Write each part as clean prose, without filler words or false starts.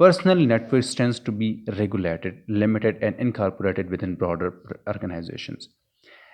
personal networks tends to be regulated, limited and incorporated within broader organizations.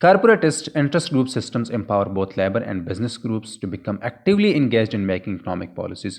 Corporatist interest group systems empower both labor and business groups to become actively engaged in making economic policies.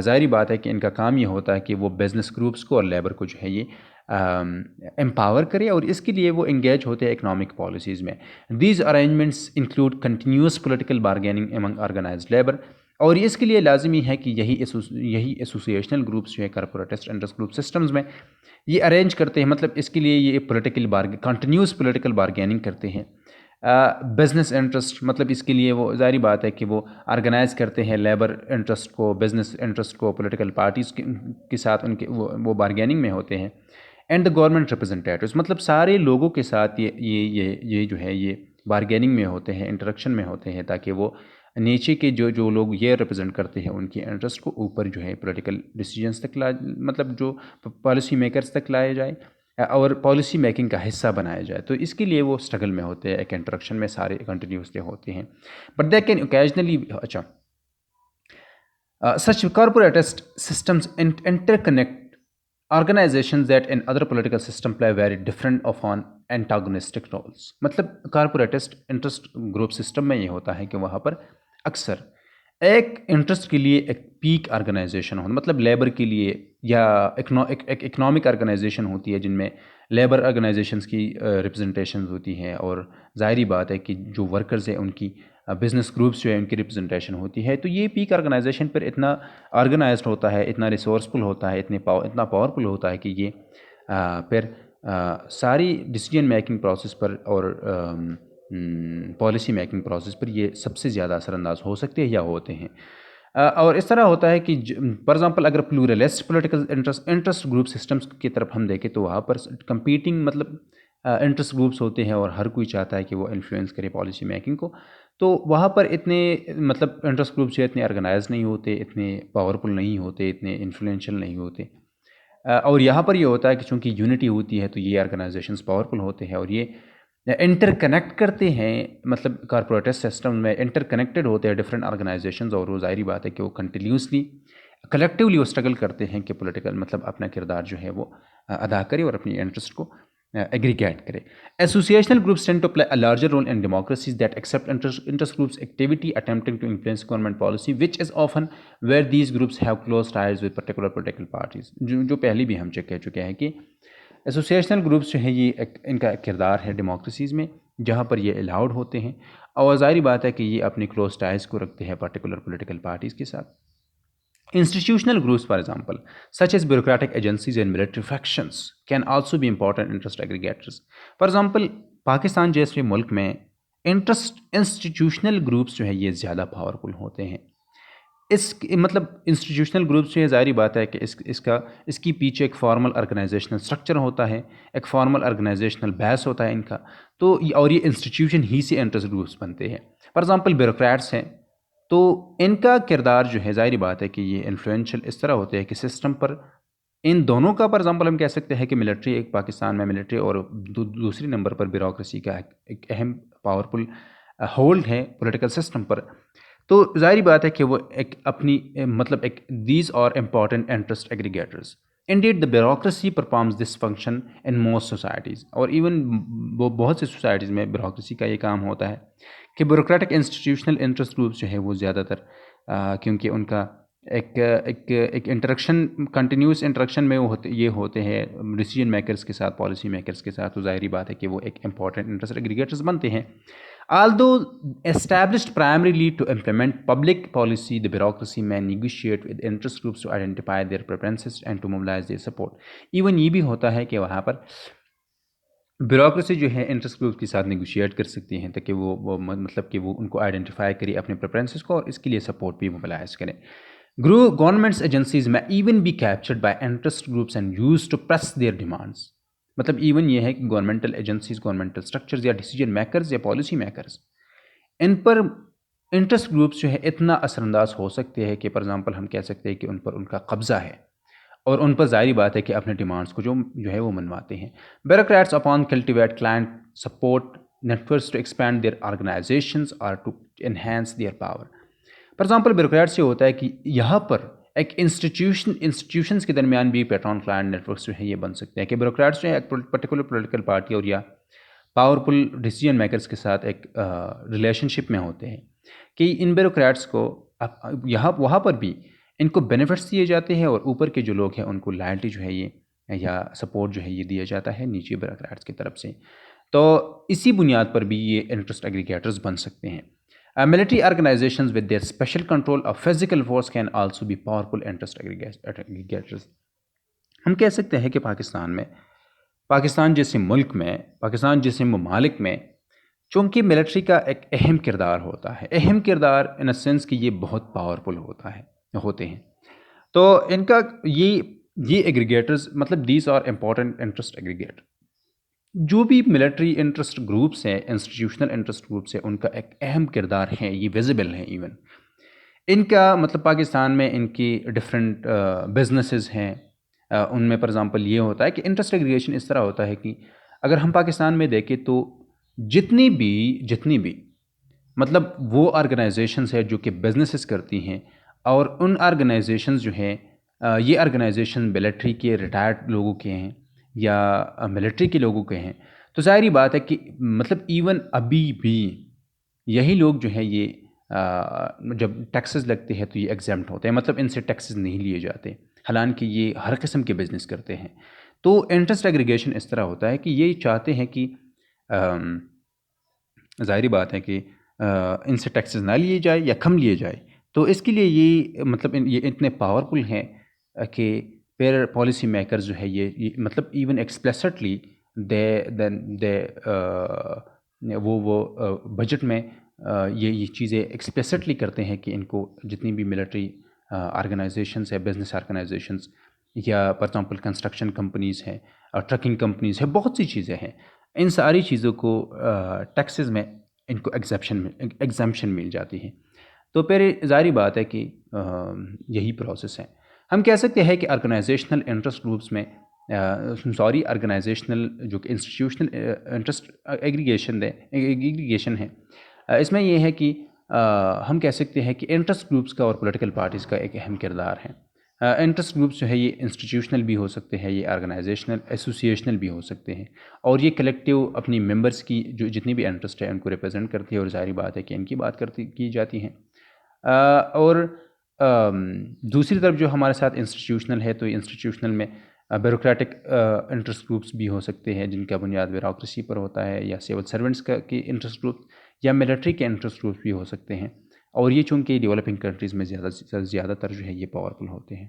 ظاہری بات ہے کہ ان کا کام یہ ہوتا ہے کہ وہ بزنس گروپس کو اور لیبر کو جو ہے یہ امپاور کرے، اور اس کے لیے وہ انگیج ہوتے ہیں اکنامک پالیسیز میں. These arrangements include continuous political bargaining among organised labour, اور اس کے لیے لازمی ہے کہ یہی ایسوسیشنل گروپس جو ہے کارپوریٹسٹ انٹرسٹ گروپ سسٹمز میں یہ ارینج کرتے ہیں. مطلب اس کے لیے یہ کنٹینیوس پولیٹیکل بارگیننگ کرتے ہیں. بزنس انٹرسٹ، مطلب اس کے لیے وہ ظاہری بات ہے کہ وہ آرگنائز کرتے ہیں لیبر انٹرسٹ کو، بزنس انٹرسٹ کو، پولیٹیکل پارٹیز کے ساتھ ان کے وہ بارگیننگ میں ہوتے ہیں. اینڈ دا گورنمنٹ ریپرزنٹیٹیوز، مطلب سارے لوگوں کے ساتھ یہ جو ہے یہ بارگیننگ میں ہوتے ہیں، انٹریکشن میں ہوتے ہیں، تاکہ وہ نیچے کے جو لوگ یہ ریپرزینٹ کرتے ہیں ان کی انٹرسٹ کو اوپر جو ہے پولیٹیکل ڈیسیجنس تک مطلب جو پالیسی میکرز تک لایا جائے اور پالیسی میکنگ کا حصہ بنایا جائے. تو اس کے لیے وہ اسٹرگل میں ہوتے ہیں، ایک انٹریکشن میں سارے کنٹینیوسلی ہوتے ہیں. But they can occasionally such corporatist systems interconnect organizations that in other political system play very different often antagonistic roles. مطلب کارپوریٹسٹ انٹرسٹ گروپ سسٹم میں یہ ہوتا ہے کہ وہاں پر اکثر ایک انٹرسٹ کے لیے ایک پیک آرگنائزیشن ہوتا، مطلب لیبر کے لیے یا ایک اکنامک آرگنائزیشن ہوتی ہے جن میں لیبر آرگنائزیشنز کی ریپرزنٹیشنز ہوتی ہیں، اور ظاہری بات ہے کہ جو ورکرز ہیں ان کی بزنس گروپس جو ہے ان کی ریپرزنٹیشن ہوتی ہے. تو یہ پیک آرگنائزیشن پر اتنا آرگنائزڈ ہوتا ہے، اتنا ریسورسفل ہوتا ہے، اتنا پاورفل ہوتا ہے کہ یہ پھر ساری ڈیسیجن میکنگ پروسیس پر اور پالیسی میکنگ پروسیس پر یہ سب سے زیادہ اثر انداز ہو سکتے ہیں یا ہوتے ہیں. اور اس طرح ہوتا ہے کہ فار ایگزامپل اگر پلورلسٹ پولیٹیکل انٹرسٹ گروپ سسٹمز کی طرف ہم دیکھیں تو وہاں پر کمپیٹنگ مطلب انٹرسٹ گروپس ہوتے ہیں، اور ہر کوئی چاہتا ہے کہ وہ انفلوئنس کرے پالیسی میکنگ کو. تو وہاں پر اتنے مطلب انٹرسٹ گروپس جو اتنے آرگنائز نہیں ہوتے، اتنے پاورفل نہیں ہوتے، اتنے انفلوئنشل نہیں ہوتے. اور یہاں پر یہ ہوتا ہے کہ چونکہ یونٹی ہوتی ہے تو یہ آرگنائزیشنز پاورفل ہوتے ہیں، اور یہ انٹر کنیکٹ کرتے ہیں، مطلب کارپوریٹسٹ سسٹم میں انٹر کنیکٹڈ ہوتے ہیں ڈفرینٹ آرگنائزیشنز. اور وہ ظاہری بات ہے کہ وہ کنٹینیوسلی کلیکٹیولی وہ اسٹرگل کرتے ہیں کہ پولیٹیکل مطلب اپنا کردار جو ہے وہ ادا کرے اور اپنی انٹرسٹ کو ایگریگیٹ کرے. Associational groups tend to play a larger role in democracies that accept interest groups activity attempting to influence government policy, which is often where these groups have close ties with particular political parties. جو پہلے بھی ہم check کہہ چکے ہیں کہ ایسوسیشنل groups جو ہیں یہ ان کا کردار ہے ڈیموکریسیز میں جہاں پر یہ الاؤڈ ہوتے ہیں، اور ظاہری بات ہے کہ یہ اپنی کلوز ٹائز کو رکھتے ہیں پرٹیکولر پولیٹیکل پارٹیز کے ساتھ. Institutional groups, for example, such as bureaucratic agencies and military factions, can also be important interest aggregators. For example, Pakistan جیسے ملک میں انسٹیٹیوشنل گروپس جو ہے یہ زیادہ پاورفل ہوتے ہیں. مطلب انسٹیٹیوشنل گروپس جو ہے ظاہری بات ہے کہ اس کی پیچھے ایک فارمل آرگنائزیشنل اسٹرکچر ہوتا ہے، ایک فارمل آرگنائزیشنل بیس ہوتا ہے ان کا. تو اور یہ انسٹیٹیوشن ہی سے انٹرسٹ گروپس بنتے ہیں. فار ایگزامپل بیوروکریٹس ہیں، تو ان کا کردار جو ہے ظاہری بات ہے کہ یہ انفلوئنشل اس طرح ہوتے ہیں کہ سسٹم پر ان دونوں کا فار ایگزامپل ہم کہہ سکتے ہیں کہ ملٹری ایک پاکستان میں ملٹری اور دوسری نمبر پر بیوروکریسی کا ایک اہم پاورفل ہولڈ ہے پولیٹیکل سسٹم پر. تو ظاہری بات ہے کہ وہ ایک اپنی مطلب ایک these are important interest aggregators. Indeed, the bureaucracy performs this function in most societies. اور ایون بہت سے سوسائٹیز میں بیوروکریسی کا یہ کام ہوتا ہے کہ بیوروکریٹک انسٹیٹیوشنل انٹرسٹ گروپس جو ہے وہ زیادہ تر کیونکہ ان کا ایک انٹریکشن کنٹینیوس انٹریکشن میں یہ ہوتے ہیں ڈیسیجن میکرز کے ساتھ، پالیسی میکرز کے ساتھ. تو ظاہری بات ہے کہ وہ ایک امپورٹنٹ انٹرسٹ ایگریگیٹرز بنتے ہیں. Although established primarily to implement public policy, the bureaucracy may negotiate with interest groups to identify their preferences and to mobilize their support. Even یہ بھی ہوتا ہے کہ وہاں پر بیوروکریسی جو ہے انٹرسٹ گروپ کے ساتھ نیگوشیٹ کر سکتی ہیں تاکہ وہ مطلب کہ وہ ان کو آئیڈینٹیفائی کرے اپنے پریفرنسز کو، اور اس کے لیے سپورٹ بھی موبلائز کریں. Governments agencies may even be captured by interest groups and used to press their demands. مطلب ایون یہ ہے کہ گورنمنٹل ایجنسیز، گورنمنٹل اسٹرکچرز یا ڈیسیجن میکرز یا پالیسی میکرز ان پر انٹرسٹ گروپس جو ہے اتنا اثر انداز ہو سکتے ہیں کہ فار ایگزامپل ہم کہہ سکتے ہیں کہ ان پر ان کا قبضہ ہے، اور ان پر ظاہری بات ہے کہ اپنے ڈیمانڈس کو جو ہے وہ منواتے ہیں. Bureaucrats upon cultivate client support networks to expand their organisations اور to enhance their power. For example bureaucrats یہ ہوتا ہے کہ یہاں پر ایک انسٹیٹیوشنز کے درمیان بھی پیٹرون کلائنٹ نیٹورکس جو ہے یہ بن سکتے ہیں کہ بیوروکریٹس جو ہے ایک پرٹیکولر پولیٹیکل پارٹی اور یا پاورفل ڈیسیجن میکرز کے ساتھ ایک ریلیشن شپ میں ہوتے ہیں کہ ان بیوروکریٹس کو وہاں پر بھی ان کو بینیفٹس دیے جاتے ہیں اور اوپر کے جو لوگ ہیں ان کو لائلٹی جو ہے یہ یا سپورٹ جو ہے یہ دیا جاتا ہے نیچے بیوروکریٹس کی طرف سے. تو اسی بنیاد پر بھی یہ انٹرسٹ ایگریگیٹرز بن سکتے ہیں. Military organizations with their special control of physical force can also be powerful interest aggregators. ہم کہہ سکتے ہیں کہ پاکستان جیسے ملک میں، پاکستان جیسے ممالک میں، چونکہ ملٹری کا ایک اہم کردار ہوتا ہے، اہم کردار ان اے سینس کہ یہ بہت پاورفل ہوتے ہیں. تو ان کا یہ ایگریگیٹرز مطلب these are important interest aggregator. جو بھی ملٹری انٹرسٹ گروپس ہیں، انسٹیٹیوشنل انٹرسٹ گروپس ہیں، ان کا ایک اہم کردار ہے، یہ ویزیبل ہے. ایون ان کا مطلب پاکستان میں ان کی ڈفرینٹ بزنسز ہیں. ان میں فار ایگزامپل یہ ہوتا ہے کہ انٹرسٹ ایگریگیشن اس طرح ہوتا ہے کہ اگر ہم پاکستان میں دیکھیں تو جتنی بھی مطلب وہ آرگنائزیشنز ہیں جو کہ بزنسز کرتی ہیں، اور ان آرگنائزیشنز جو ہیں یہ آرگنائزیشن ملٹری کے ریٹائرڈ لوگوں کے ہیں یا ملٹری کے لوگوں کے ہیں، تو ظاہری بات ہے کہ مطلب ایون ابھی بھی یہی لوگ جو ہیں یہ جب ٹیکسز لگتے ہیں تو یہ ایگزیمپٹ ہوتے ہیں، مطلب ان سے ٹیکسز نہیں لیے جاتے، حالانکہ یہ ہر قسم کے بزنس کرتے ہیں. تو انٹرسٹ ایگریگیشن اس طرح ہوتا ہے کہ یہ چاہتے ہیں کہ ظاہری بات ہے کہ ان سے ٹیکسز نہ لیے جائے یا کم لیے جائے. تو اس کے لیے یہ مطلب یہ اتنے پاورفل ہیں کہ پھر پالیسی میکرز جو ہے یہ مطلب ایون ایکسپلیسٹلی دے وہ بجٹ میں یہ چیزیں ایکسپلیسٹلی کرتے ہیں کہ ان کو جتنی بھی ملٹری آرگنائزیشنز ہے، بزنس آرگنائزیشنز یا فار ایگزامپل کنسٹرکشن کمپنیز ہیں اور ٹرکنگ کمپنیز ہیں، بہت سی چیزیں ہیں، ان ساری چیزوں کو ٹیکسز میں ان کو ایگزمپشن مل جاتی ہے. تو پھر ظاہری بات ہے کہ یہی پروسیس ہے. ہم کہہ سکتے ہیں کہ آرگنائزیشنل انٹرسٹ گروپس میں آرگنائزیشنل جو کہ انسٹیٹیوشنل انٹرسٹ ایگریگیشن ہے، اس میں یہ ہے کہ ہم کہہ سکتے ہیں کہ انٹرسٹ گروپس کا اور پولیٹیکل پارٹیز کا ایک اہم کردار ہے. انٹرسٹ گروپس جو ہے یہ انسٹیٹیوشنل بھی ہو سکتے ہیں، یہ آرگنائزیشنل ایسوسیشنل بھی ہو سکتے ہیں، اور یہ کلیکٹیو اپنی ممبرس کی جو جتنی بھی انٹرسٹ ہے ان کو ریپرزینٹ کرتی ہے، اور ظاہری بات ہے کہ ان کی بات کی جاتی ہے. اور دوسری طرف جو ہمارے ساتھ انسٹیٹیوشنل ہے، تو انسٹیٹیوشنل میں بیوروکریٹک انٹرسٹ گروپس بھی ہو سکتے ہیں جن کا بنیاد بیوروکریسی پر ہوتا ہے، یا سول سرونٹس کے انٹرسٹ گروپ، یا ملٹری کے انٹرسٹ گروپس بھی ہو سکتے ہیں. اور یہ چونکہ ڈیولپنگ کنٹریز میں زیادہ تر جو ہے یہ پاورفل ہوتے ہیں.